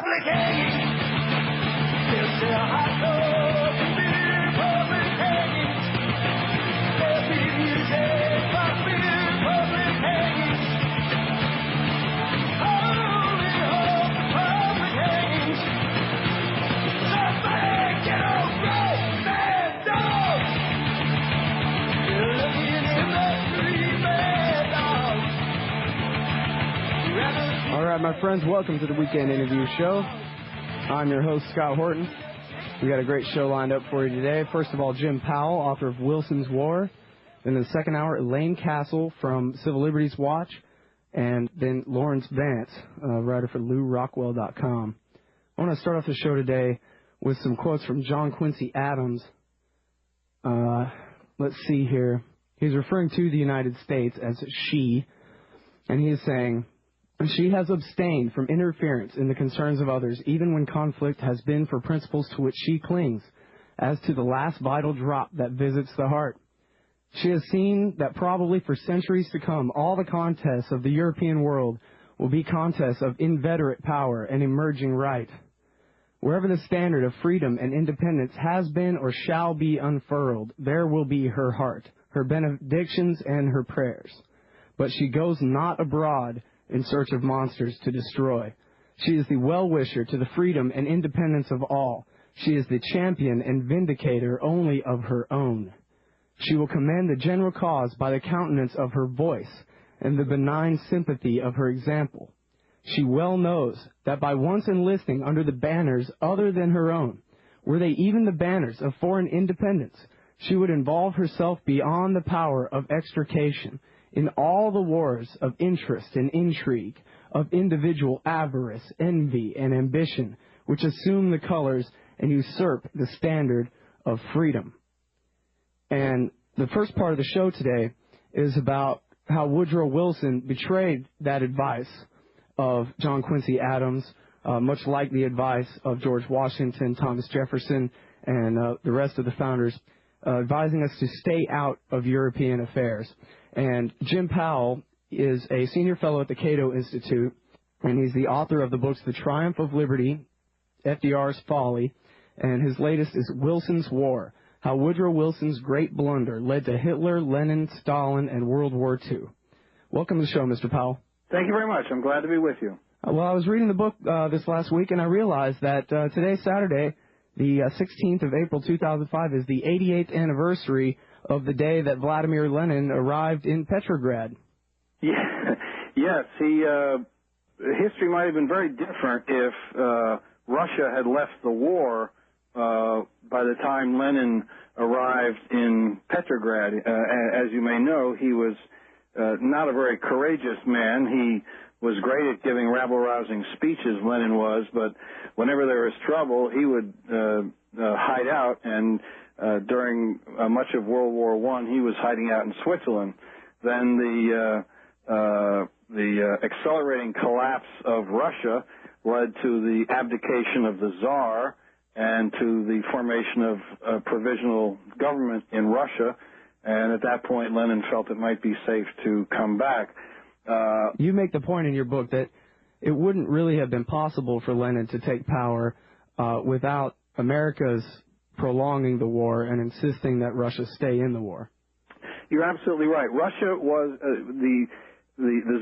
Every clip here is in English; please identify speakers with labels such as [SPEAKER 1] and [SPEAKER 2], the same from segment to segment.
[SPEAKER 1] public hangings. They'll say a hot dog to beer, public hangings. There'll be music, but beer, public hangings. Holy hope, public hangings. Somebody get a rope, man, dog. You're looking in the street, man, dog.
[SPEAKER 2] All right, my friends, welcome to the Weekend Interview Show. I'm your host, Scott Horton. We got a great show lined up for you today. First of all, Jim Powell, author of Wilson's War. Then in the second hour, Elaine Castle from Civil Liberties Watch. And then Lawrence Vance, writer for LouRockwell.com. I want to start off the show today with some quotes from John Quincy Adams. Let's see here. He's referring to the United States as she, and he is saying, "She has abstained from interference in the concerns of others, even when conflict has been for principles to which she clings, as to the last vital drop that visits the heart. She has seen that probably for centuries to come, all the contests of the European world will be contests of inveterate power and emerging right. Wherever the standard of freedom and independence has been or shall be unfurled, there will be her heart, her benedictions, and her prayers. But she goes not abroad in search of monsters to destroy. She is the well-wisher to the freedom and independence of all. She is the champion and vindicator only of her own. She will commend the general cause by the countenance of her voice and the benign sympathy of her example. She well knows that by once enlisting under the banners other than her own, were they even the banners of foreign independence, she would involve herself beyond the power of extrication in all the wars of interest and intrigue, of individual avarice, envy, and ambition, which assume the colors and usurp the standard of freedom." And the first part of the show today is about how Woodrow Wilson betrayed that advice of John Quincy Adams, much like the advice of George Washington, Thomas Jefferson, and the rest of the founders, advising us to stay out of European affairs. And Jim Powell is a senior fellow at the Cato Institute, and he's the author of the books The Triumph of Liberty, FDR's Folly, and his latest is Wilson's War, How Woodrow Wilson's Great Blunder Led to Hitler, Lenin, Stalin, and World War II. Welcome to the show, Mr. Powell.
[SPEAKER 3] Thank you very much. I'm glad to be with you.
[SPEAKER 2] Well, I was reading the book this last week, and I realized that today, Saturday, the 16th of April, 2005, is the 88th anniversary of the day that Vladimir Lenin arrived in Petrograd.
[SPEAKER 3] Yeah, yes, history might have been very different if Russia had left the war by the time Lenin arrived in Petrograd. As you may know, he was not a very courageous man. He was great at giving rabble-rousing speeches, Lenin was, but whenever there was trouble, he would hide out, and during much of World War I, he was hiding out in Switzerland. Then the accelerating collapse of Russia led to the abdication of the Tsar and to the formation of a provisional government in Russia, and at that point, Lenin felt it might be safe to come back.
[SPEAKER 2] You make the point in your book that it wouldn't really have been possible for Lenin to take power without America's prolonging the war and insisting that Russia stay in the war.
[SPEAKER 3] You're absolutely right. Russia was the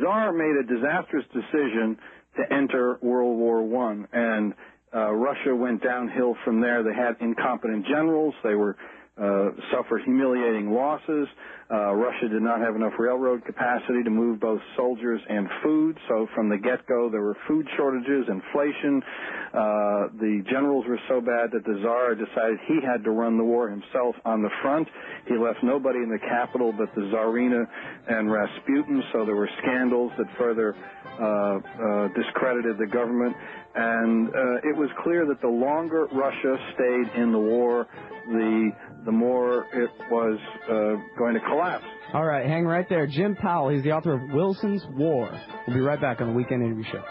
[SPEAKER 3] Tsar made a disastrous decision to enter World War I, and Russia went downhill from there. They had incompetent generals. They were suffered humiliating losses. Russia did not have enough railroad capacity to move both soldiers and food, so from the get-go there were food shortages, inflation. The generals were so bad that the Tsar decided he had to run the war himself on the front. He left nobody in the capital but the Tsarina and Rasputin, so there were scandals that further discredited the government. And it was clear that the longer Russia stayed in the war, the more it was going to collapse.
[SPEAKER 2] All right, hang right there. Jim Powell, he's the author of Wilson's War. We'll be right back on the Weekend Interview Show.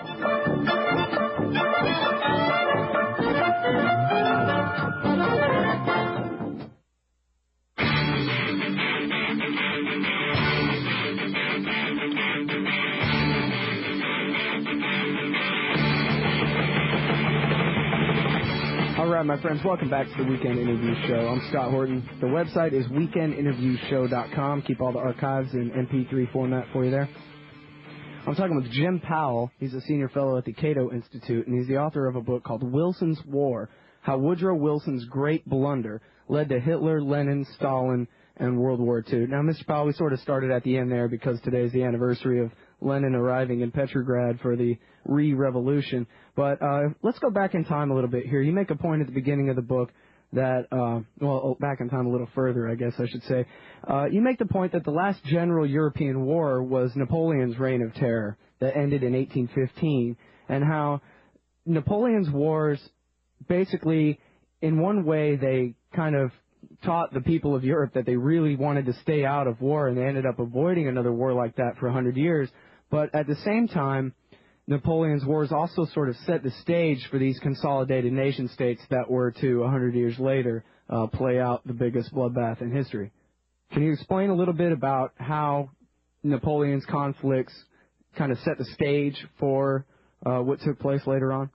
[SPEAKER 2] All right, my friends, welcome back to the Weekend Interview Show. I'm Scott Horton. The website is weekendinterviewshow.com. Keep all the archives in MP3 format for you there. I'm talking with Jim Powell. He's a senior fellow at the Cato Institute, and he's the author of a book called Wilson's War, How Woodrow Wilson's Great Blunder Led to Hitler, Lenin, Stalin, and World War II. Now, Mr. Powell, we sort of started at the end there because today's the anniversary of Lenin arriving in Petrograd for the re-revolution. But let's go back in time a little bit here. You make a point at the beginning of the book that, back in time a little further, I guess I should say. You make the point that the last general European war was Napoleon's reign of terror that ended in 1815, and how Napoleon's wars basically, in one way, they kind of taught the people of Europe that they really wanted to stay out of war, and they ended up avoiding another war like that for 100 years. But at the same time, Napoleon's wars also sort of set the stage for these consolidated nation states that were to, 100 years later, play out the biggest bloodbath in history. Can you explain a little bit about how Napoleon's conflicts kind of set the stage for what took place later on?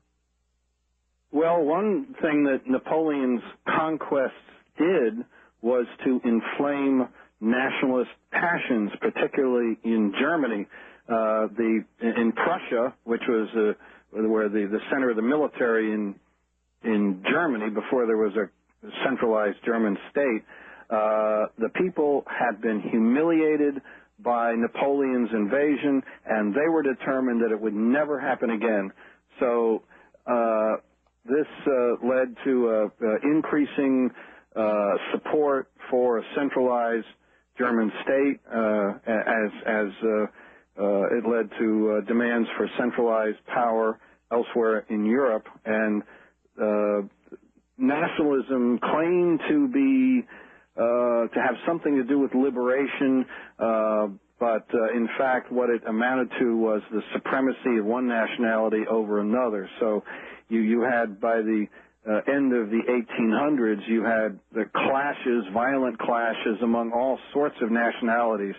[SPEAKER 3] Well, one thing that Napoleon's conquests did was to inflame nationalist passions, particularly in Germany. In Prussia, which was where the center of the military in Germany before there was a centralized German state, the people had been humiliated by Napoleon's invasion, and they were determined that it would never happen again. So this led to increasing support for a centralized German state, as it led to demands for centralized power elsewhere in Europe, and nationalism claimed to be to have something to do with liberation, but in fact what it amounted to was the supremacy of one nationality over another. So you had, by the end of the 1800s, you had the clashes, violent clashes among all sorts of nationalities,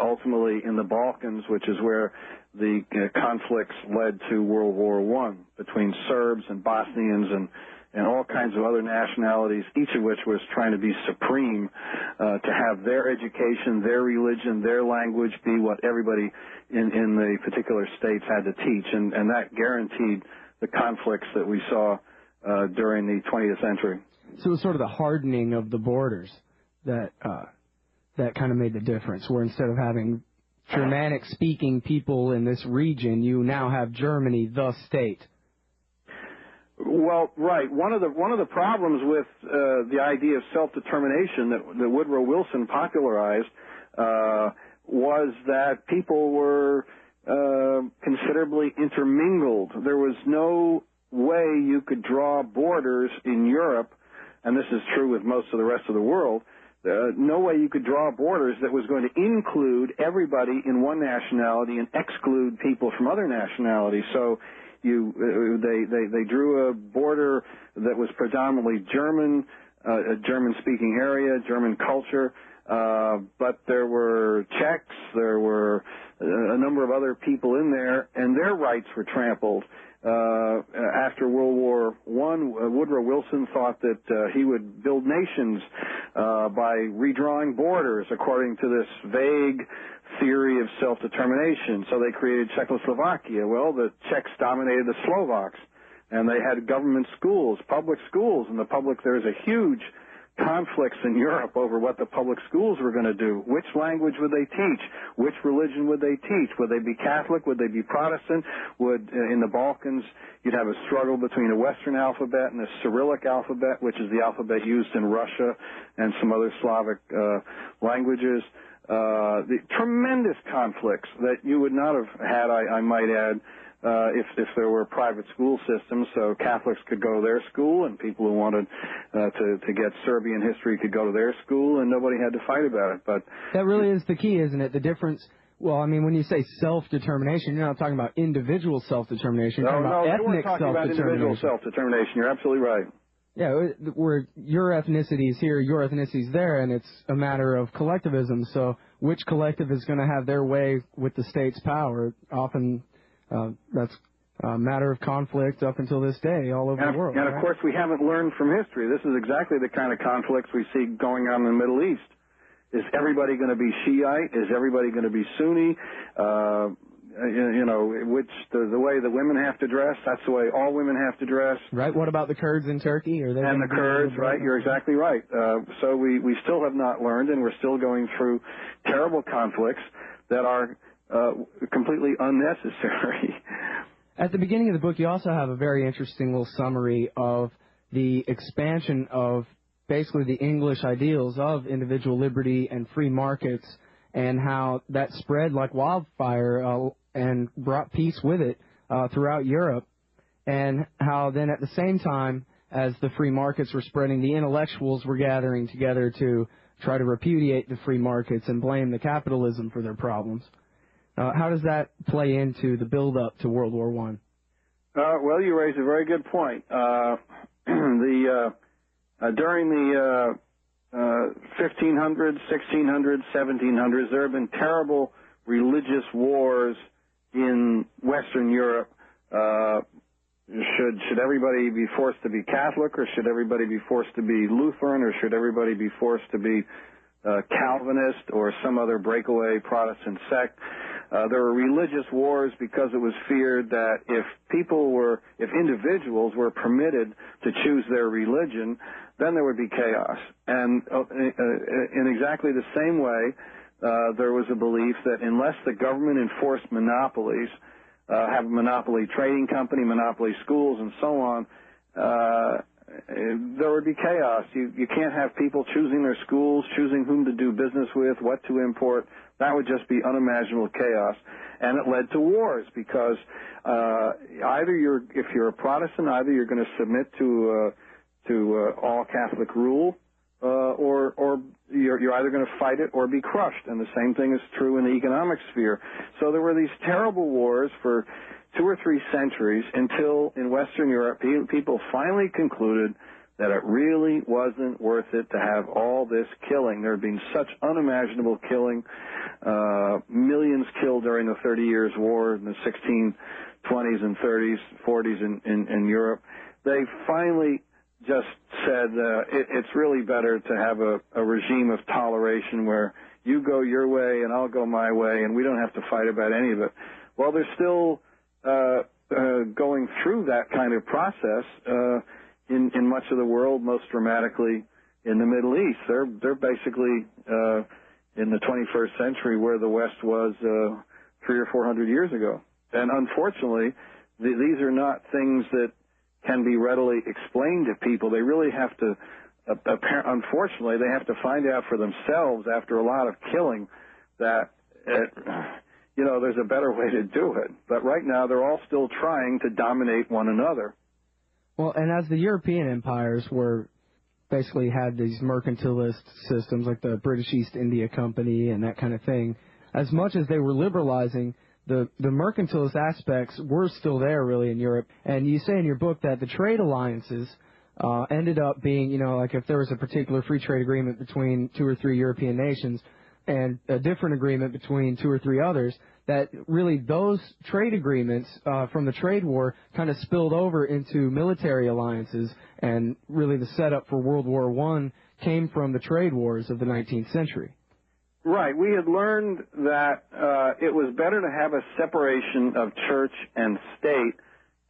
[SPEAKER 3] ultimately in the Balkans, which is where the conflicts led to World War I, between Serbs and Bosnians and all kinds of other nationalities, each of which was trying to be supreme, to have their education, their religion, their language be what everybody in the particular states had to teach, and that guaranteed the conflicts that we saw during the 20th century.
[SPEAKER 2] So it was sort of the hardening of the borders that kind of made the difference, where instead of having Germanic-speaking people in this region, you now have Germany, the state.
[SPEAKER 3] Well, right. One of the problems with the idea of self-determination that Woodrow Wilson popularized was that people were considerably intermingled. There was no way you could draw borders in Europe, and this is true with most of the rest of the world, no way you could draw borders that was going to include everybody in one nationality and exclude people from other nationalities. So they drew a border that was predominantly German, a German-speaking area, German culture, but there were Czechs, there were a number of other people in there, and their rights were trampled. After World War I, Woodrow Wilson thought that he would build nations by redrawing borders according to this vague theory of self-determination. So they created Czechoslovakia. Well, the Czechs dominated the Slovaks, and they had government schools, public schools, and there's a huge conflicts in Europe over what the public schools were going to do. Which language would they teach? Which religion would they teach? Would they be Catholic? Would they be Protestant? In the Balkans, you'd have a struggle between a Western alphabet and a Cyrillic alphabet, which is the alphabet used in Russia and some other Slavic languages. The tremendous conflicts that you would not have had, I might add, if there were private school systems, so Catholics could go to their school, and people who wanted to get Serbian history could go to their school, and nobody had to fight about it. But
[SPEAKER 2] that really is the key, isn't it? The difference. Well, I mean, when you say self-determination, you're not talking about individual self-determination. You're talking about ethnic
[SPEAKER 3] talking about individual self-determination. You're absolutely right.
[SPEAKER 2] Yeah, where your ethnicity is here, your ethnicity is there, and it's a matter of collectivism. So which collective is going to have their way with the state's power? Often that's matter of conflict up until this day all over the world.
[SPEAKER 3] And, of course, we haven't learned from history. This is exactly the kind of conflicts we see going on in the Middle East. Is everybody going to be Shiite? Is everybody going to be Sunni? The way the women have to dress, that's the way all women have to dress.
[SPEAKER 2] Right. What about the Kurds in Turkey? Are they
[SPEAKER 3] and the Kurds, right? You're exactly right. So we still have not learned, and we're still going through terrible conflicts that are completely unnecessary.
[SPEAKER 2] At the beginning of the book, you also have a very interesting little summary of the expansion of basically the English ideals of individual liberty and free markets, and how that spread like wildfire and brought peace with it throughout Europe, and how then at the same time as the free markets were spreading, the intellectuals were gathering together to try to repudiate the free markets and blame the capitalism for their problems. How does that play into the build-up to World War I?
[SPEAKER 3] Well, you raise a very good point. During the 1500s, 1600s, 1700s, there have been terrible religious wars in Western Europe. Should everybody be forced to be Catholic, or should everybody be forced to be Lutheran, or should everybody be forced to be Calvinist or some other breakaway Protestant sect? There were religious wars because it was feared that if individuals were permitted to choose their religion, then there would be chaos. And in exactly the same way, there was a belief that unless the government enforced monopolies, have a monopoly trading company, monopoly schools, and so on, there would be chaos. You can't have people choosing their schools, choosing whom to do business with, what to import. That would just be unimaginable chaos. And it led to wars because if you're a Protestant, either you're going to submit to all Catholic rule, or you're either going to fight it or be crushed. And the same thing is true in the economic sphere. So there were these terrible wars for 2 or 3 centuries until in Western Europe people finally concluded that it really wasn't worth it to have all this killing. There had been such unimaginable killing, millions killed during the 30 Years' War in the 1620s and 30s, 40s in Europe. They finally just said it's really better to have a regime of toleration where you go your way and I'll go my way, and we don't have to fight about any of it. Well, they're still going through that kind of process in much of the world, most dramatically in the Middle East. They're basically in the 21st century where the West was 300 or 400 years ago. And unfortunately, these are not things that can be readily explained to people. They really have to, unfortunately, they have to find out for themselves after a lot of killing that, there's a better way to do it. But right now, they're all still trying to dominate one another.
[SPEAKER 2] Well, and as the European empires basically had these mercantilist systems like the British East India Company and that kind of thing, as much as they were liberalizing, the mercantilist aspects were still there really in Europe. And you say in your book that the trade alliances ended up being, like if there was a particular free trade agreement between 2 or 3 European nations and a different agreement between 2 or 3 others, that really those trade agreements from the trade war kind of spilled over into military alliances, and really the setup for World War I came from the trade wars of the 19th century.
[SPEAKER 3] Right. We had learned that it was better to have a separation of church and state,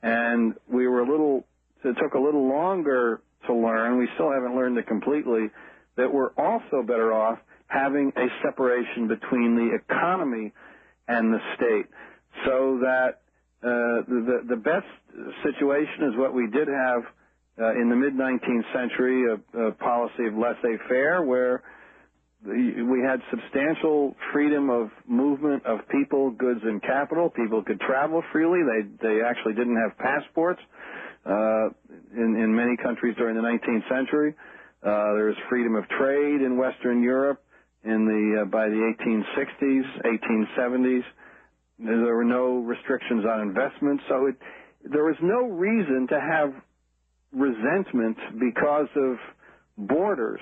[SPEAKER 3] and it took a little longer to learn. We still haven't learned it completely, that we're also better off having a separation between the economy and the state, so that the best situation is what we did have in the mid-19th century, a policy of laissez-faire, where we had substantial freedom of movement of people, goods, and capital. People could travel freely. They actually didn't have passports in many countries during the 19th century. There was freedom of trade in Western Europe by the 1860s, 1870s. There were no restrictions on investment, so there was no reason to have resentment because of borders.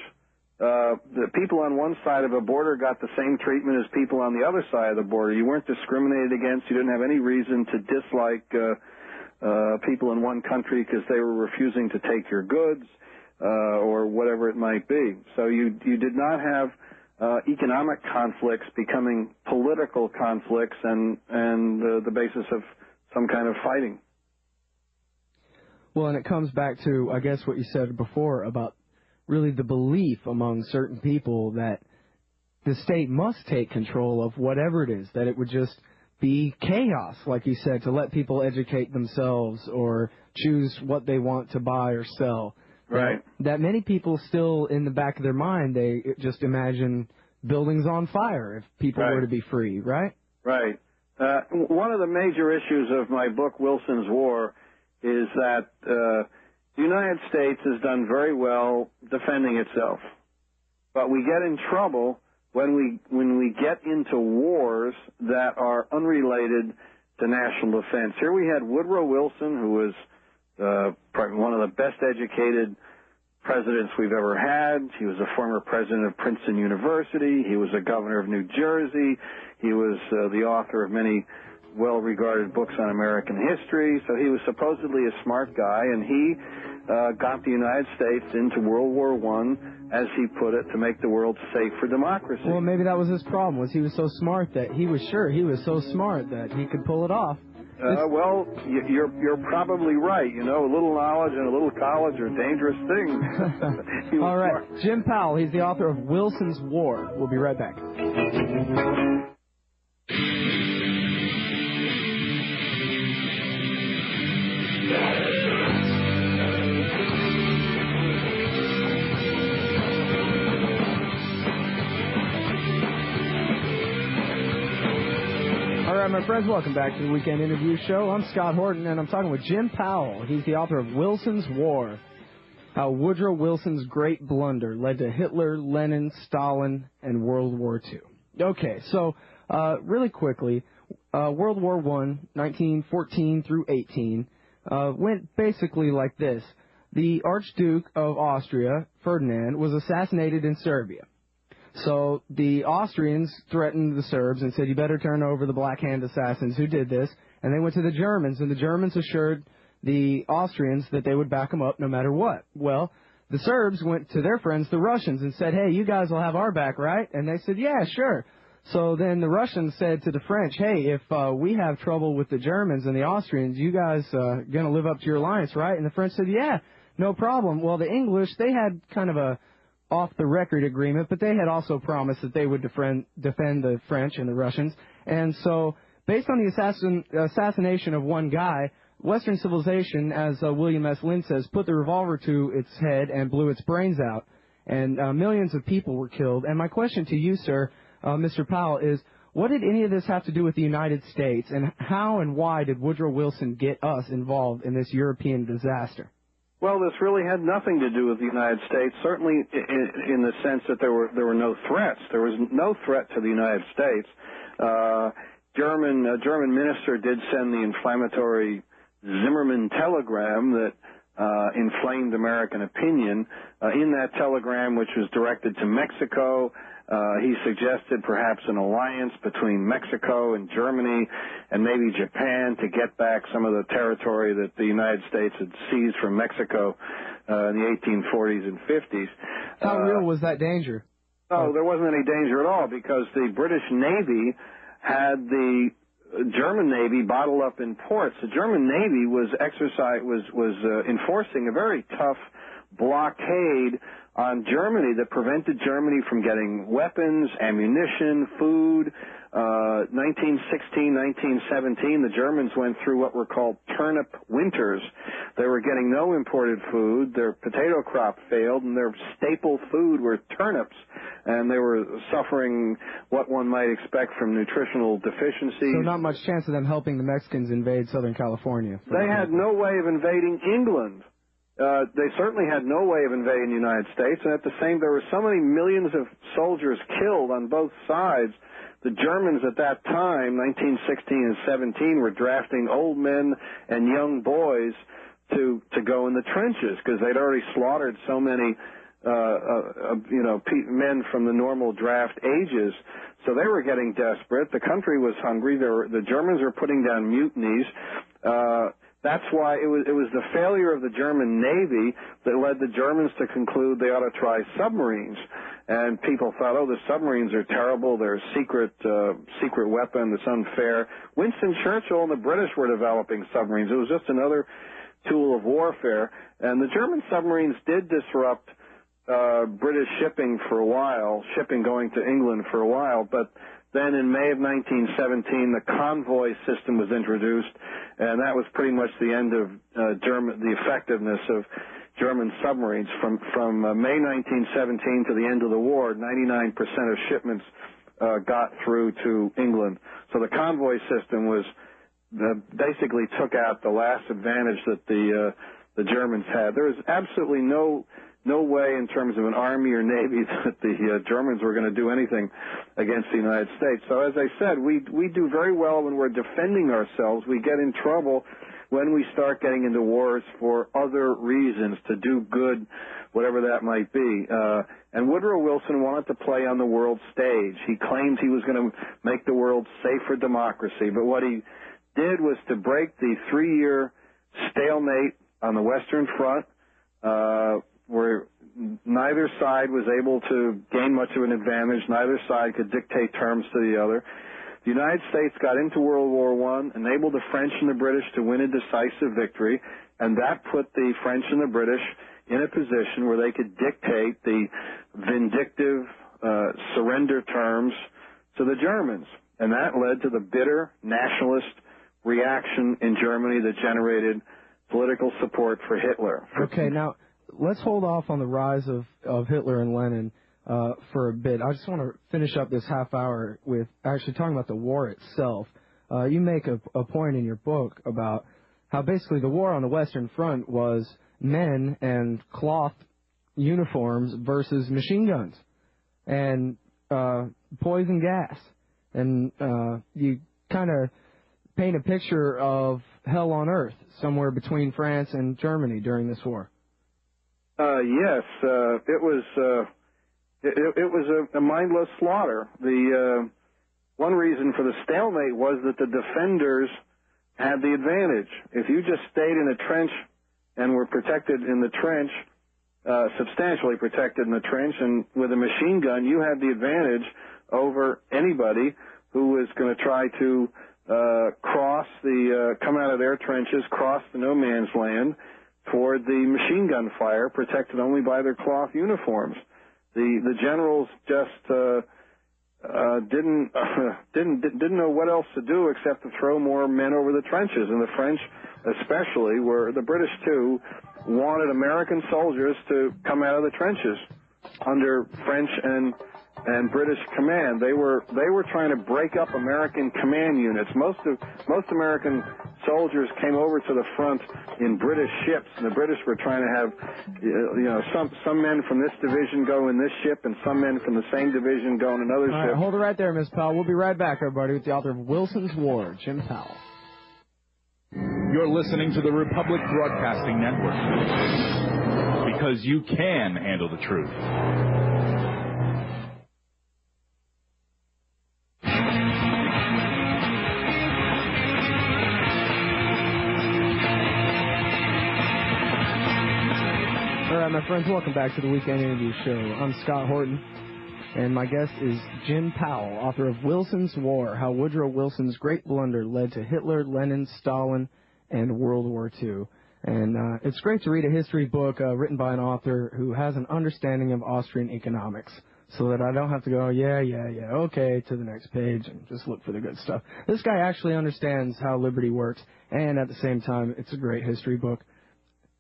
[SPEAKER 3] The people on one side of a border got the same treatment as people on the other side of the border. You weren't discriminated against. You didn't have any reason to dislike people in one country because they were refusing to take your goods or whatever it might be. So you did not have economic conflicts becoming political conflicts and the basis of some kind of fighting.
[SPEAKER 2] Well, and it comes back to, I guess, what you said before about really the belief among certain people that the state must take control of whatever it is, that it would just be chaos, like you said, to let people educate themselves or choose what they want to buy or sell.
[SPEAKER 3] Right.
[SPEAKER 2] That many people still, in the back of their mind, they just imagine buildings on fire if people were to be free, right?
[SPEAKER 3] Right. One of the major issues of my book, Wilson's War, is that the United States has done very well defending itself. But we get in trouble when we get into wars that are unrelated to national defense. Here we had Woodrow Wilson, who was probably one of the best educated presidents we've ever had. He was a former president of Princeton University. He was a governor of New Jersey. He was the author of many well-regarded books on American history. So he was supposedly a smart guy, and he got the United States into World War I, as he put it, to make the world safe for democracy.
[SPEAKER 2] Well, maybe that was his problem, was he was so smart that he was sure he was so smart that he could pull it off.
[SPEAKER 3] Well, you're probably right. You know, a little knowledge and a little college are dangerous things.
[SPEAKER 2] All right. Smart. Jim Powell, he's the author of Wilson's War. We'll be right back. All right, my friends, welcome back to the Weekend Interview Show. I'm Scott Horton, and I'm talking with Jim Powell. He's the author of Wilson's War, how Woodrow Wilson's great blunder led to Hitler, Lenin, Stalin, and World War II. Okay, so really quickly, World War I, 1914 through 18, went basically like this. The Archduke of Austria, Ferdinand, was assassinated in Serbia. So the Austrians threatened the Serbs and said, you better turn over the Black Hand assassins who did this. And they went to the Germans, and the Germans assured the Austrians that they would back them up no matter what. Well, the Serbs went to their friends, the Russians, and said, hey, you guys will have our back, right? And they said, yeah, sure. So then the Russians said to the French, hey, if we have trouble with the Germans and the Austrians, you guys going to live up to your alliance, right? And the French said, yeah, no problem. Well, the English, they had kind of a off-the-record agreement, but they had also promised that they would defend the French and the Russians. And so, based on the assassination of one guy, Western civilization, as William S. Lynn says, put the revolver to its head and blew its brains out. And millions of people were killed. And my question to you, sir, Mr. Powell, is what did any of this have to do with the United States, and how and why did Woodrow Wilson get us involved in this European disaster?
[SPEAKER 3] Well, this really had nothing to do with the United States, certainly in the sense that there were no threats. There was no threat to the United States. A German minister did send the inflammatory Zimmerman telegram that inflamed American opinion. In that telegram, which was directed to Mexico, he suggested perhaps an alliance between Mexico and Germany and maybe Japan to get back some of the territory that the United States had seized from Mexico in the 1840s and 50s.
[SPEAKER 2] How real was that danger?
[SPEAKER 3] Oh, there wasn't any danger at all, because the British Navy had the German Navy bottled up in ports. The German Navy was enforcing a very tough blockade on Germany that prevented Germany from getting weapons, ammunition, food. 1916, 1917, the Germans went through what were called turnip winters. They were getting no imported food. Their potato crop failed, and their staple food were turnips. And they were suffering what one might expect from nutritional deficiencies.
[SPEAKER 2] So not much chance of them helping the Mexicans invade Southern California.
[SPEAKER 3] They had no way of invading England. They certainly had no way of invading the United States, and at the same, there were so many millions of soldiers killed on both sides. The Germans at that time, 1916 and 17, were drafting old men and young boys to go in the trenches because they'd already slaughtered so many, men from the normal draft ages. So they were getting desperate. The country was hungry. The Germans were putting down mutinies. That's why it was the failure of the German Navy that led the Germans to conclude they ought to try submarines. And people thought, oh, the submarines are terrible. They're a secret weapon. It's unfair. Winston Churchill and the British were developing submarines. It was just another tool of warfare. And the German submarines did disrupt British shipping for a while, shipping going to England for a while. But then in May of 1917, the convoy system was introduced, and that was pretty much the end of the effectiveness of German submarines. From May 1917 to the end of the war, 99% of shipments got through to England. So the convoy system was basically took out the last advantage that the Germans had. There was absolutely no way in terms of an army or navy that the Germans were going to do anything against the United States. So as I said, we do very well when we're defending ourselves. We get in trouble when we start getting into wars for other reasons, to do good, whatever that might be. And Woodrow Wilson wanted to play on the world stage. He claimed he was going to make the world safe for democracy, but what he did was to break the 3-year stalemate on the Western Front, where neither side was able to gain much of an advantage. Neither side could dictate terms to the other. The United States got into World War I, enabled the French and the British to win a decisive victory, and that put the French and the British in a position where they could dictate the vindictive surrender terms to the Germans. And that led to the bitter nationalist reaction in Germany that generated political support for Hitler.
[SPEAKER 2] Okay, now let's hold off on the rise of Hitler and Lenin for a bit. I just want to finish up this half hour with actually talking about the war itself. You make a point in your book about how basically the war on the Western Front was men and cloth uniforms versus machine guns and poison gas. And you kind of paint a picture of hell on earth somewhere between France and Germany during this war.
[SPEAKER 3] Yes, it was a mindless slaughter. The one reason for the stalemate was that the defenders had the advantage. If you just stayed in a trench and were protected in the trench, substantially protected in the trench, and with a machine gun, you had the advantage over anybody who was going to try to come out of their trenches, cross the no man's land toward the machine gun fire, protected only by their cloth uniforms. The generals just didn't know what else to do except to throw more men over the trenches, and the French especially, the British too, wanted American soldiers to come out of the trenches under French and British command. They were trying to break up American command units. Most American soldiers came over to the front in British ships, and the British were trying to have some men from this division go in this ship, and some men from the same division go in another ship.
[SPEAKER 2] Right, hold it right there, Ms. Powell. We'll be right back, everybody, with the author of Wilson's War, Jim Powell.
[SPEAKER 4] You're listening to the Republic Broadcasting Network, because you can handle the truth.
[SPEAKER 2] All right, my friends, welcome back to the Weekend Interview Show. I'm Scott Horton, and my guest is Jim Powell, author of Wilson's War, How Woodrow Wilson's Great Blunder Led to Hitler, Lenin, Stalin, and World War II. And it's great to read a history book written by an author who has an understanding of Austrian economics, so that I don't have to go, okay, to the next page and just look for the good stuff. This guy actually understands how liberty works, and at the same time, it's a great history book.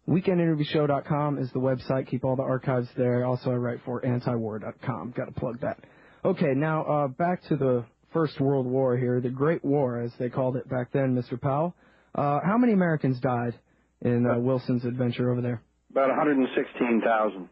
[SPEAKER 2] WeekendInterviewShow.com is the website. Keep all the archives there. Also, I write for antiwar.com. Got to plug that. Okay, now back to the First World War here, the Great War, as they called it back then, Mr. Powell. How many Americans died in Wilson's adventure over there?
[SPEAKER 3] About 116,000.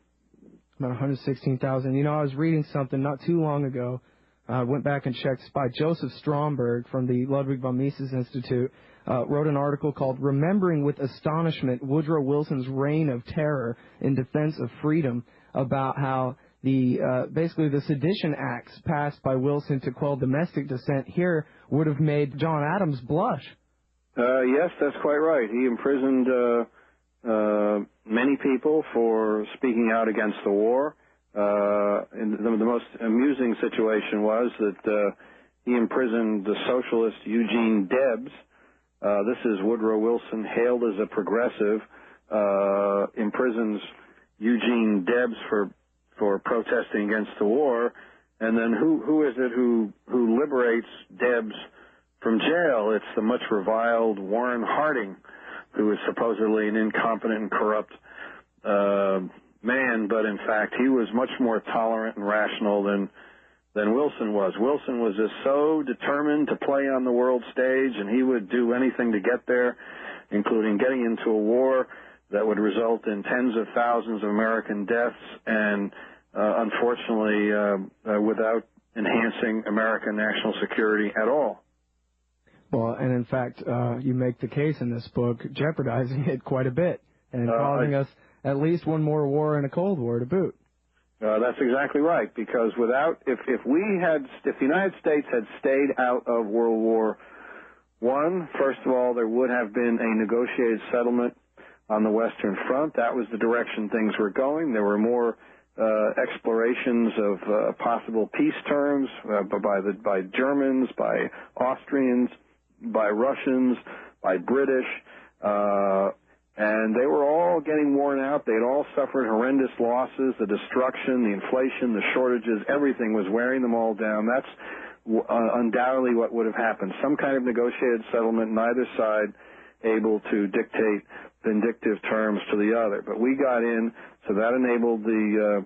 [SPEAKER 2] About 116,000. You know, I was reading something not too long ago. I went back and checked. By Joseph Stromberg from the Ludwig von Mises Institute. Wrote an article called Remembering with Astonishment Woodrow Wilson's Reign of Terror in Defense of Freedom, about how basically the Sedition Acts passed by Wilson to quell domestic dissent here would have made John Adams blush.
[SPEAKER 3] Yes, that's quite right. He imprisoned many people for speaking out against the war. And the most amusing situation was that he imprisoned the socialist Eugene Debs. This is Woodrow Wilson, hailed as a progressive, imprisons Eugene Debs for protesting against the war. And then who is it who liberates Debs from jail? It's the much reviled Warren Harding, who is supposedly an incompetent and corrupt man, but in fact he was much more tolerant and rational than Wilson was. Wilson was just so determined to play on the world stage, and he would do anything to get there, including getting into a war that would result in tens of thousands of American deaths and unfortunately without enhancing American national security at all.
[SPEAKER 2] Well, and in fact, you make the case in this book jeopardizing it quite a bit and causing us at least one more war and a Cold War to boot.
[SPEAKER 3] That's exactly right, because if the United States had stayed out of World War I, first of all, there would have been a negotiated settlement on the Western Front. That was the direction things were going. There were more explorations of possible peace terms by Germans, by Austrians, by Russians, by British, and they were all getting worn out. They'd all suffered horrendous losses, the destruction, the inflation, the shortages, everything was wearing them all down. That's undoubtedly what would have happened. Some kind of negotiated settlement, neither side able to dictate vindictive terms to the other. But we got in, so that enabled the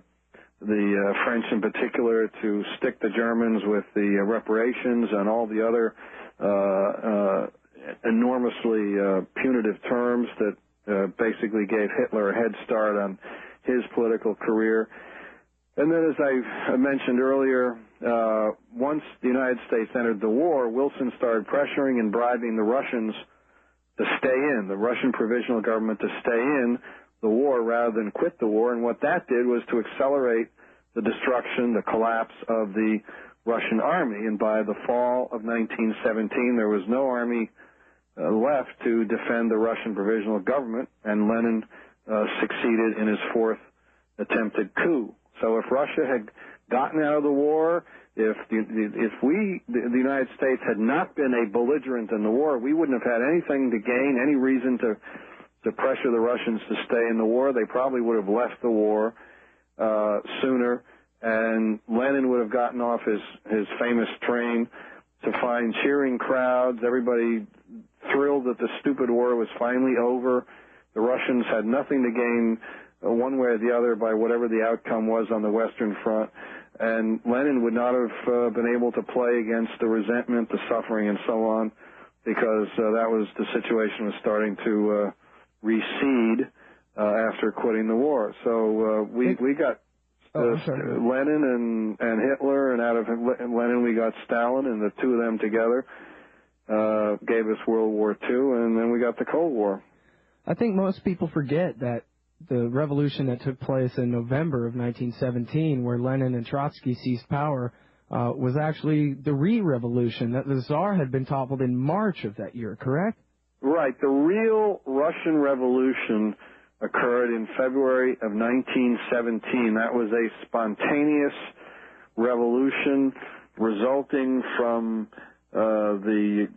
[SPEAKER 3] French in particular to stick the Germans with the reparations and all the other enormously punitive terms that basically gave Hitler a head start on his political career. And then, as I mentioned earlier, once the United States entered the war, Wilson started pressuring and bribing the Russians to stay in, the Russian provisional government to stay in the war rather than quit the war. And what that did was to accelerate the destruction, the collapse of the Russian army. And by the fall of 1917, there was no army left to defend the Russian provisional government, and Lenin succeeded in his fourth attempted coup. So if Russia had gotten out of the war, if the United States had not been a belligerent in the war, we wouldn't have had anything to gain, any reason to pressure the Russians to stay in the war. They probably would have left the war sooner, and Lenin would have gotten off his famous train to find cheering crowds, everybody thrilled that the stupid war was finally over. The Russians had nothing to gain one way or the other by whatever the outcome was on the Western Front, and Lenin would not have been able to play against the resentment, the suffering, and so on, because that was the situation was starting to recede after quitting the war. So we got Lenin and Hitler, and out of Lenin we got Stalin, and the two of them together gave us World War II, and then we got the Cold War.
[SPEAKER 2] I think most people forget that the revolution that took place in November of 1917, where Lenin and Trotsky seized power, was actually the re-revolution, that the Tsar had been toppled in March of that year, correct?
[SPEAKER 3] Right. The real Russian Revolution occurred in February of 1917. That was a spontaneous revolution resulting from the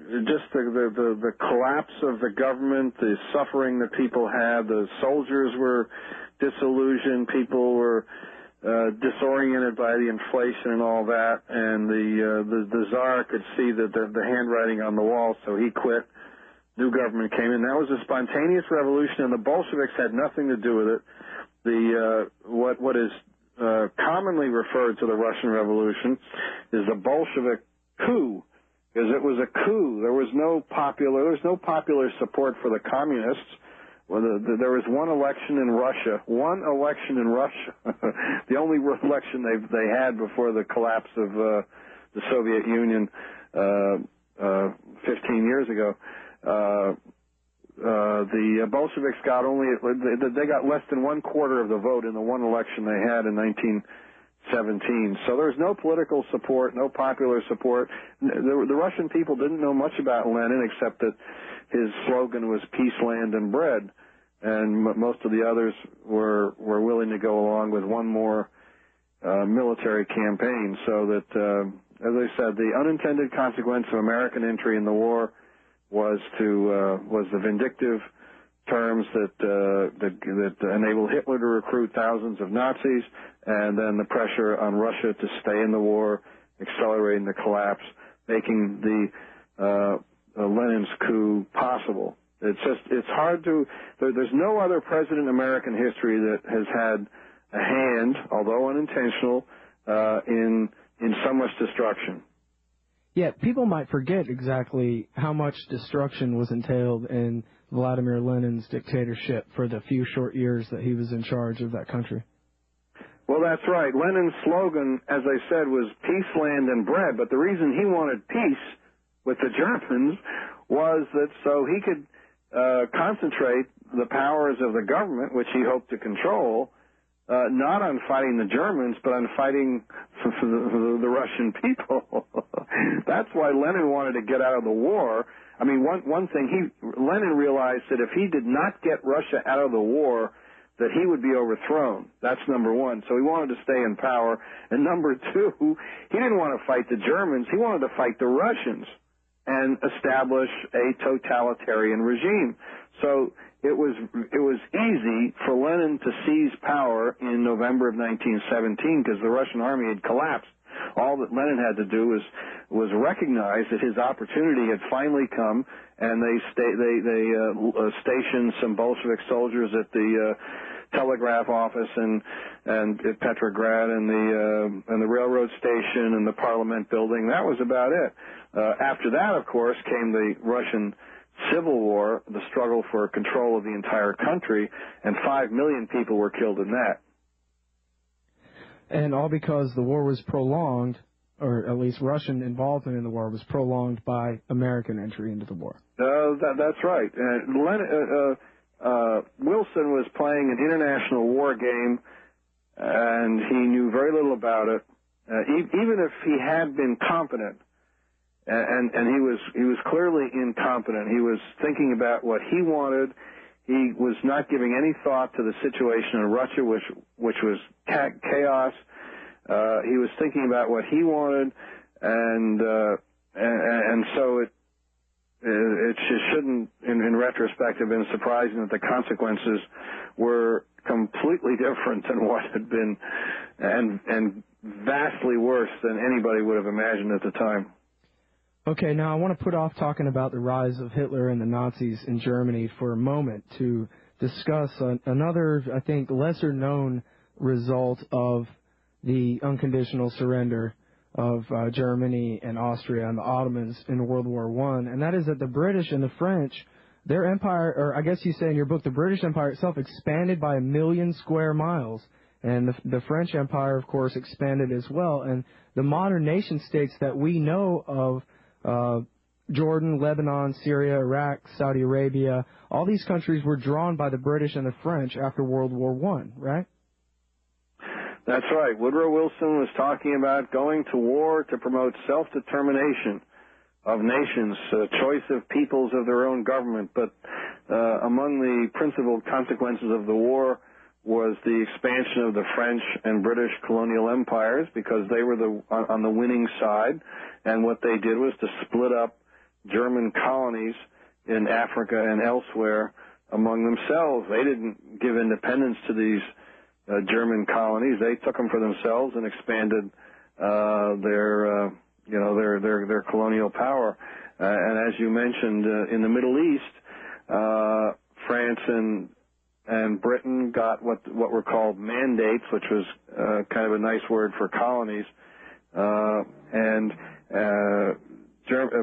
[SPEAKER 3] collapse of the government, the suffering that people had. The soldiers were disillusioned, people were disoriented by the inflation and all that, and the Tsar could see that the handwriting on the wall, so he quit. New government came in. That was a spontaneous revolution, and the Bolsheviks had nothing to do with it. What is commonly referred to the Russian Revolution is the Bolshevik coup, because it was a coup. There was no popular support for the communists. Well, there was one election in Russia. The only election they had before the collapse of the Soviet Union 15 years ago. The Bolsheviks got less than 1/4 of the vote in the one election they had in 17. So there's no political support, no popular support. The Russian people didn't know much about Lenin except that his slogan was peace, land, and bread. And most of the others were willing to go along with one more military campaign. So that, as I said, the unintended consequence of American entry in the war was the vindictive terms that enabled Hitler to recruit thousands of Nazis, and then the pressure on Russia to stay in the war, accelerating the collapse, making the Lenin's coup possible. It's hard to, there's no other president in American history that has had a hand, although unintentional, in so much destruction.
[SPEAKER 2] Yeah, people might forget exactly how much destruction was entailed in Vladimir Lenin's dictatorship for the few short years that he was in charge of that country.
[SPEAKER 3] Well, that's right. Lenin's slogan, as I said, was peace, land, and bread. But the reason he wanted peace with the Germans was that so he could concentrate the powers of the government, which he hoped to control, not on fighting the Germans, but on fighting the Russian people. That's why Lenin wanted to get out of the war. I mean, one thing, Lenin realized that if he did not get Russia out of the war, that he would be overthrown. That's number one. So he wanted to stay in power. And number two, he didn't want to fight the Germans. He wanted to fight the Russians and establish a totalitarian regime. So it was easy for Lenin to seize power in November of 1917 because the Russian army had collapsed. All that Lenin had to do was recognize that his opportunity had finally come, and they stationed some Bolshevik soldiers at the telegraph office and at Petrograd and the railroad station and the Parliament building. That was about it. After that, of course, came the Russian Civil War, the struggle for control of the entire country, and 5 million people were killed in that.
[SPEAKER 2] And all because the war was prolonged, or at least Russian involvement in the war was prolonged by American entry into the war.
[SPEAKER 3] That's right. Wilson was playing an international war game, and he knew very little about it. Even if he had been competent, and he was clearly incompetent. He was thinking about what he wanted. He was not giving any thought to the situation in Russia, which was chaos. He was thinking about what he wanted, and so it shouldn't, in retrospect, have been surprising that the consequences were completely different than what had been, and vastly worse than anybody would have imagined at the time.
[SPEAKER 2] Okay, now I want to put off talking about the rise of Hitler and the Nazis in Germany for a moment to discuss another, I think, lesser-known result of the unconditional surrender of Germany and Austria and the Ottomans in World War I, and that is that the British and the French, their empire, or I guess you say in your book, the British Empire itself expanded by 1 million square miles, and the French Empire, of course, expanded as well, and the modern nation-states that we know of, Jordan, Lebanon, Syria, Iraq, Saudi Arabia, all these countries were drawn by the British and the French after World War I, right?
[SPEAKER 3] That's right. Woodrow Wilson was talking about going to war to promote self-determination of nations, choice of peoples of their own government. But among the principal consequences of the war was the expansion of the French and British colonial empires because they were on the winning side. And what they did was to split up German colonies in Africa and elsewhere among themselves. They didn't give independence to these German colonies. They took them for themselves and expanded their colonial power. And as you mentioned, in the Middle East, France and Britain got what were called mandates, which was kind of a nice word for colonies, and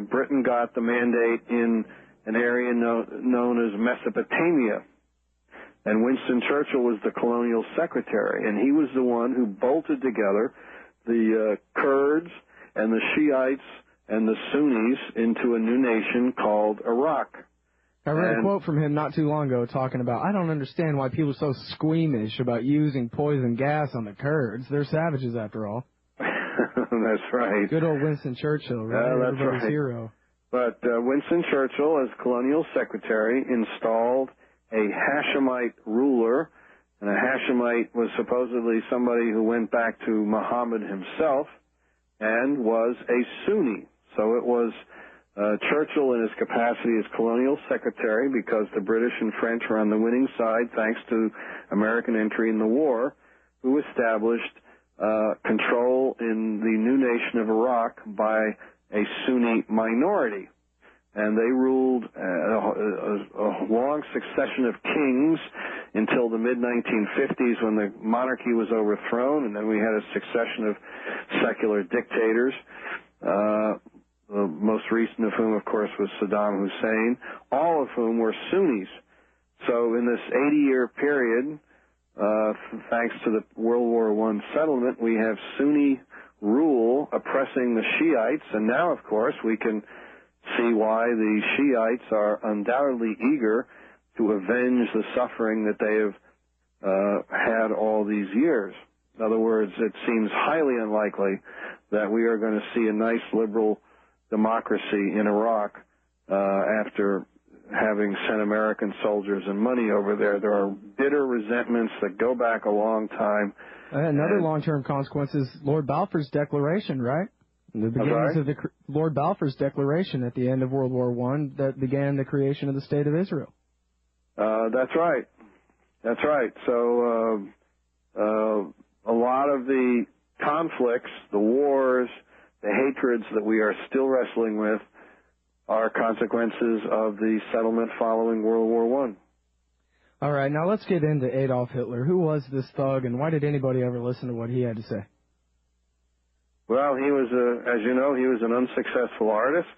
[SPEAKER 3] Britain got the mandate in an area known as Mesopotamia. And Winston Churchill was the colonial secretary, and he was the one who bolted together the Kurds and the Shiites and the Sunnis into a new nation called Iraq.
[SPEAKER 2] I read a quote from him not too long ago talking about, I don't understand why people are so squeamish about using poison gas on the Kurds. They're savages after all.
[SPEAKER 3] That's right.
[SPEAKER 2] Good old Winston Churchill, right?
[SPEAKER 3] That's
[SPEAKER 2] Everybody's
[SPEAKER 3] right.
[SPEAKER 2] hero.
[SPEAKER 3] But Winston Churchill, as colonial secretary, installed a Hashemite ruler, and a Hashemite was supposedly somebody who went back to Muhammad himself and was a Sunni. So it was Churchill in his capacity as colonial secretary, because the British and French were on the winning side thanks to American entry in the war, who established control in the new nation of Iraq by a Sunni minority. And they ruled a long succession of kings until the mid-1950s, when the monarchy was overthrown, and then we had a succession of secular dictators, the most recent of whom, of course, was Saddam Hussein, all of whom were Sunnis. So in this 80-year period, thanks to the World War I settlement, we have Sunni rule oppressing the Shiites, and now, of course, we can see why the Shiites are undoubtedly eager to avenge the suffering that they have had all these years. In other words, it seems highly unlikely that we are going to see a nice liberal democracy in Iraq after having sent American soldiers and money over there. There are bitter resentments that go back a long time.
[SPEAKER 2] Another long-term consequence is Lord Balfour's declaration, right? The beginnings of the Lord Balfour's declaration at the end of World War I that began the creation of the State of Israel.
[SPEAKER 3] That's right. That's right. So a lot of the conflicts, the wars, the hatreds that we are still wrestling with are consequences of the settlement following World War I.
[SPEAKER 2] All right, now let's get into Adolf Hitler. Who was this thug, and why did anybody ever listen to what he had to say?
[SPEAKER 3] Well, he was, as you know, he was an unsuccessful artist,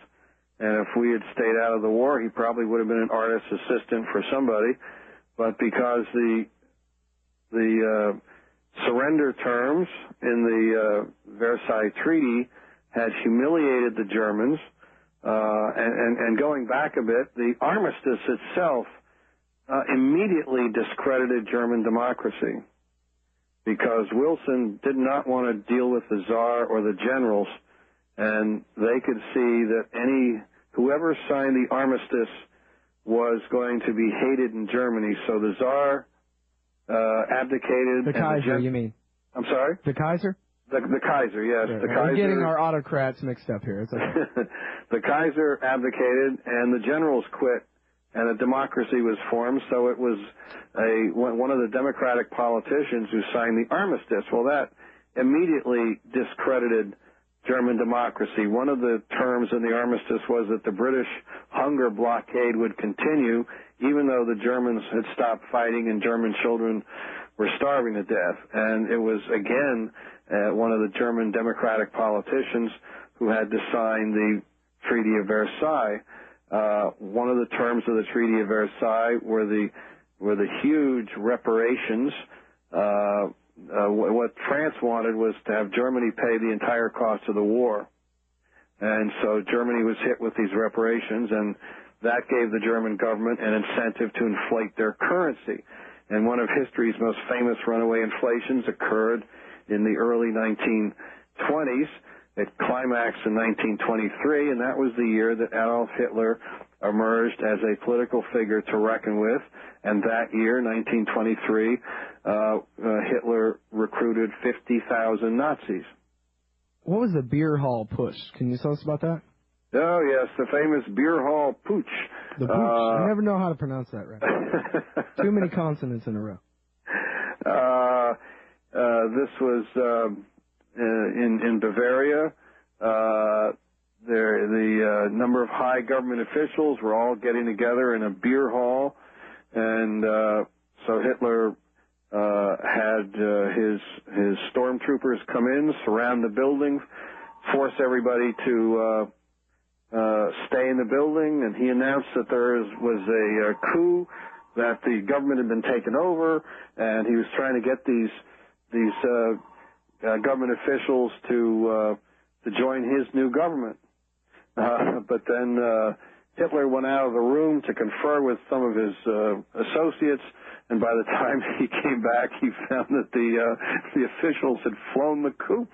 [SPEAKER 3] and if we had stayed out of the war, he probably would have been an artist assistant for somebody. But because the surrender terms in the Versailles Treaty had humiliated the Germans, and going back a bit, the armistice itself immediately discredited German democracy, because Wilson did not want to deal with the Tsar or the generals, and they could see that whoever signed the armistice was going to be hated in Germany. So the Tsar abdicated.
[SPEAKER 2] The Kaiser, you mean?
[SPEAKER 3] I'm sorry?
[SPEAKER 2] The Kaiser?
[SPEAKER 3] The Kaiser, yes.
[SPEAKER 2] Right,
[SPEAKER 3] the
[SPEAKER 2] right.
[SPEAKER 3] Kaiser.
[SPEAKER 2] We're getting our autocrats mixed up here. It's okay.
[SPEAKER 3] The Kaiser abdicated, and the generals quit, and a democracy was formed. So it was one of the Democratic politicians who signed the armistice. Well, that immediately discredited German democracy. One of the terms in the armistice was that the British hunger blockade would continue, even though the Germans had stopped fighting and German children were starving to death. And it was, again, one of the German Democratic politicians who had to sign the Treaty of Versailles. One of the terms of the Treaty of Versailles were the huge reparations. What France wanted was to have Germany pay the entire cost of the war. And so Germany was hit with these reparations, and that gave the German government an incentive to inflate their currency. And one of history's most famous runaway inflations occurred in the early 1920s. It climaxed in 1923, and that was the year that Adolf Hitler emerged as a political figure to reckon with. And that year, 1923, Hitler recruited 50,000 Nazis.
[SPEAKER 2] What was the beer hall Putsch? Can you tell us about that?
[SPEAKER 3] Oh, yes, the famous beer hall Putsch.
[SPEAKER 2] The Putsch. I never know how to pronounce that right. Too many consonants in a row.
[SPEAKER 3] This was in Bavaria. The number of high government officials were all getting together in a beer hall, and so Hitler had his stormtroopers come in, surround the building, force everybody to stay in the building, and he announced that there was a coup, that the government had been taken over, and he was trying to get these government officials to join his new government. But then Hitler went out of the room to confer with some of his associates, and by the time he came back, he found that the officials had flown the coop.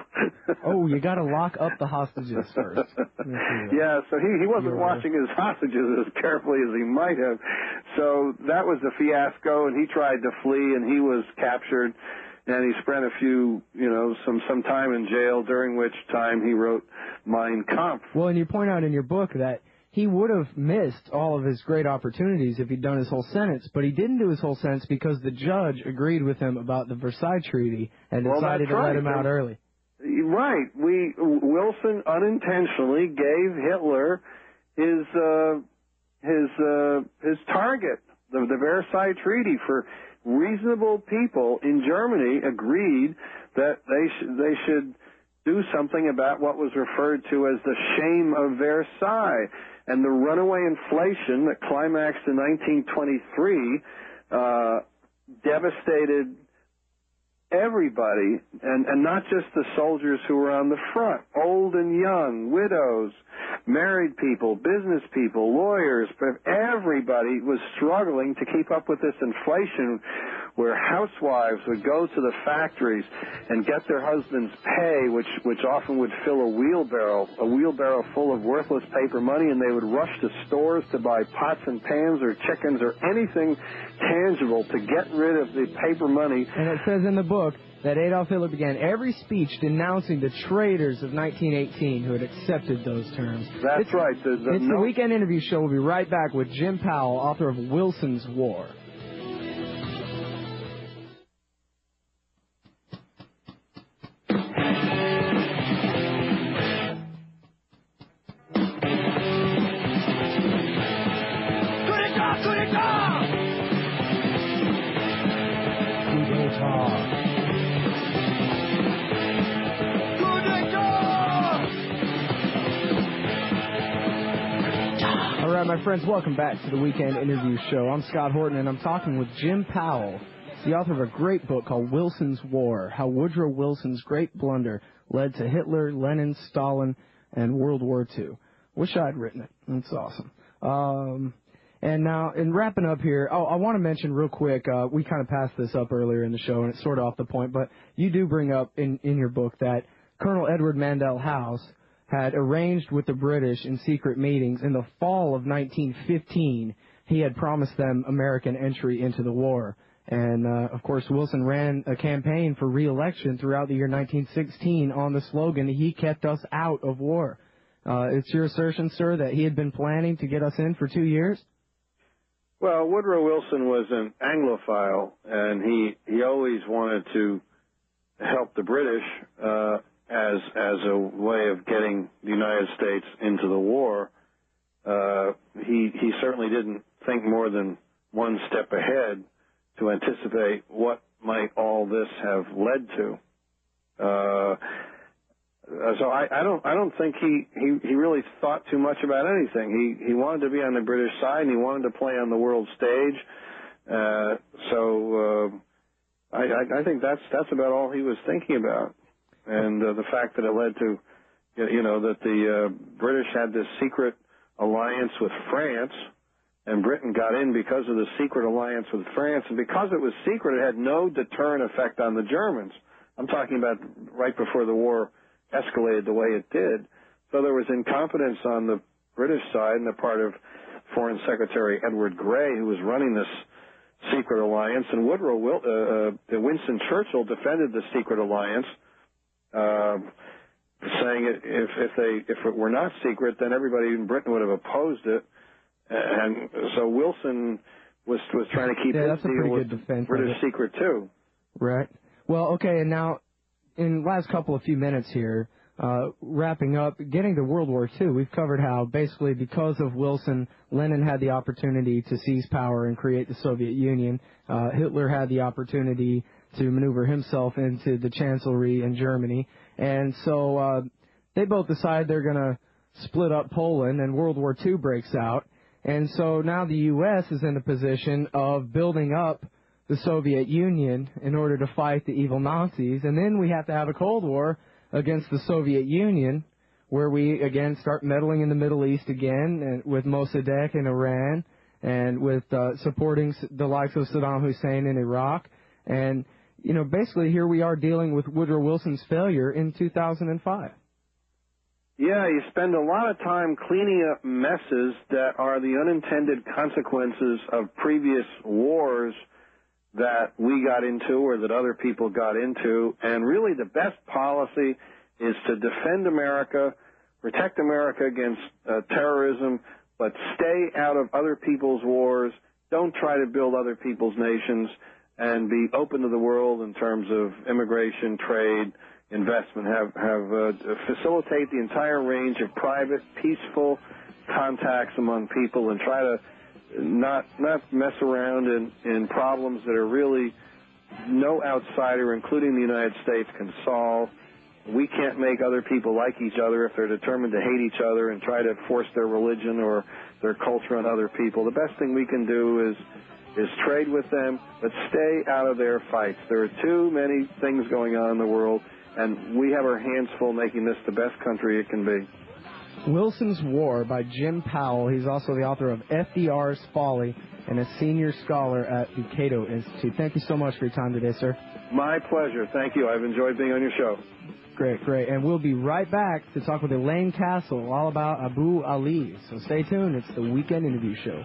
[SPEAKER 2] Oh, you got to lock up the hostages first.
[SPEAKER 3] Yeah, so he wasn't watching his hostages as carefully as he might have. So that was a fiasco, and he tried to flee, and he was captured, and he spent some time in jail, during which time he wrote Mein Kampf.
[SPEAKER 2] Well, and you point out in your book that he would have missed all of his great opportunities if he'd done his whole sentence, but he didn't do his whole sentence because the judge agreed with him about the Versailles Treaty and decided to let him out early.
[SPEAKER 3] Right. Wilson unintentionally gave Hitler his target, the Versailles Treaty. For reasonable people in Germany agreed that they should do something about what was referred to as the shame of Versailles. And the runaway inflation that climaxed in 1923 devastated everybody, and not just the soldiers who were on the front, old and young, widows, married people, business people, lawyers, but everybody was struggling to keep up with this inflation, where housewives would go to the factories and get their husbands' pay, which often would fill a wheelbarrow full of worthless paper money, and they would rush to stores to buy pots and pans or chickens or anything tangible to get rid of the paper money.
[SPEAKER 2] And it says in the book that Adolf Hitler began every speech denouncing the traitors of 1918 who had accepted those terms.
[SPEAKER 3] That's right.
[SPEAKER 2] It's the Weekend Interview Show. We'll be right back with Jim Powell, author of Wilson's War. My friends, welcome back to the Weekend Interview Show. I'm Scott Horton, and I'm talking with Jim Powell, the author of a great book called Wilson's War, How Woodrow Wilson's Great Blunder Led to Hitler, Lenin, Stalin, and World War II. Wish I'd written it. It's awesome. And now, in wrapping up here, I want to mention real quick, we kind of passed this up earlier in the show, and it's sort of off the point, but you do bring up in your book that Colonel Edward Mandell House had arranged with the British in secret meetings in the fall of 1915. He had promised them American entry into the war. And, of course, Wilson ran a campaign for re-election throughout the year 1916 on the slogan, "He kept us out of war." It's your assertion, sir, that he had been planning to get us in for 2 years?
[SPEAKER 3] Well, Woodrow Wilson was an Anglophile, and he always wanted to help the British as a way of getting the United States into the war. He certainly didn't think more than one step ahead to anticipate what might all this have led to. So I don't think he really thought too much about anything. He wanted to be on the British side, and he wanted to play on the world stage. I think that's about all he was thinking about. And the fact that it led to, that the British had this secret alliance with France, and Britain got in because of the secret alliance with France. And because it was secret, it had no deterrent effect on the Germans. I'm talking about right before the war escalated the way it did. So there was incompetence on the British side on the part of Foreign Secretary Edward Grey, who was running this secret alliance. And Winston Churchill defended the secret alliance, saying if it were not secret, then everybody in Britain would have opposed it. And so Wilson was trying to keep his deal with British secret too.
[SPEAKER 2] Right. Well, okay, and now in the last few minutes here, wrapping up, getting to World War II, we've covered how basically because of Wilson, Lenin had the opportunity to seize power and create the Soviet Union. Hitler had the opportunity to maneuver himself into the Chancellery in Germany. And so they both decide they're going to split up Poland, and World War II breaks out. And so now the U.S. is in a position of building up the Soviet Union in order to fight the evil Nazis. And then we have to have a Cold War against the Soviet Union, where we, again, start meddling in the Middle East again, and with Mossadegh in Iran, and with supporting the likes of Saddam Hussein in Iraq. And, you know, basically here we are dealing with Woodrow Wilson's failure in 2005.
[SPEAKER 3] Yeah, you spend a lot of time cleaning up messes that are the unintended consequences of previous wars that we got into or that other people got into. And really the best policy is to defend America, protect America against terrorism, but stay out of other people's wars. Don't try to build other people's nations, and be open to the world in terms of immigration, trade, investment. Facilitate the entire range of private, peaceful contacts among people, and try to not mess around in problems that are really no outsider, including the United States, can solve. We can't make other people like each other if they're determined to hate each other and try to force their religion or their culture on other people. The best thing we can do is trade with them, but stay out of their fights. There are too many things going on in the world, and we have our hands full making this the best country it can be.
[SPEAKER 2] Wilson's War by Jim Powell. He's also the author of FDR's Folly and a senior scholar at the Cato Institute. Thank you so much for your time today, sir.
[SPEAKER 3] My pleasure. Thank you. I've enjoyed being on your show.
[SPEAKER 2] Great. And we'll be right back to talk with Elaine Castle all about Abu Ali. So stay tuned. It's the Weekend Interview Show.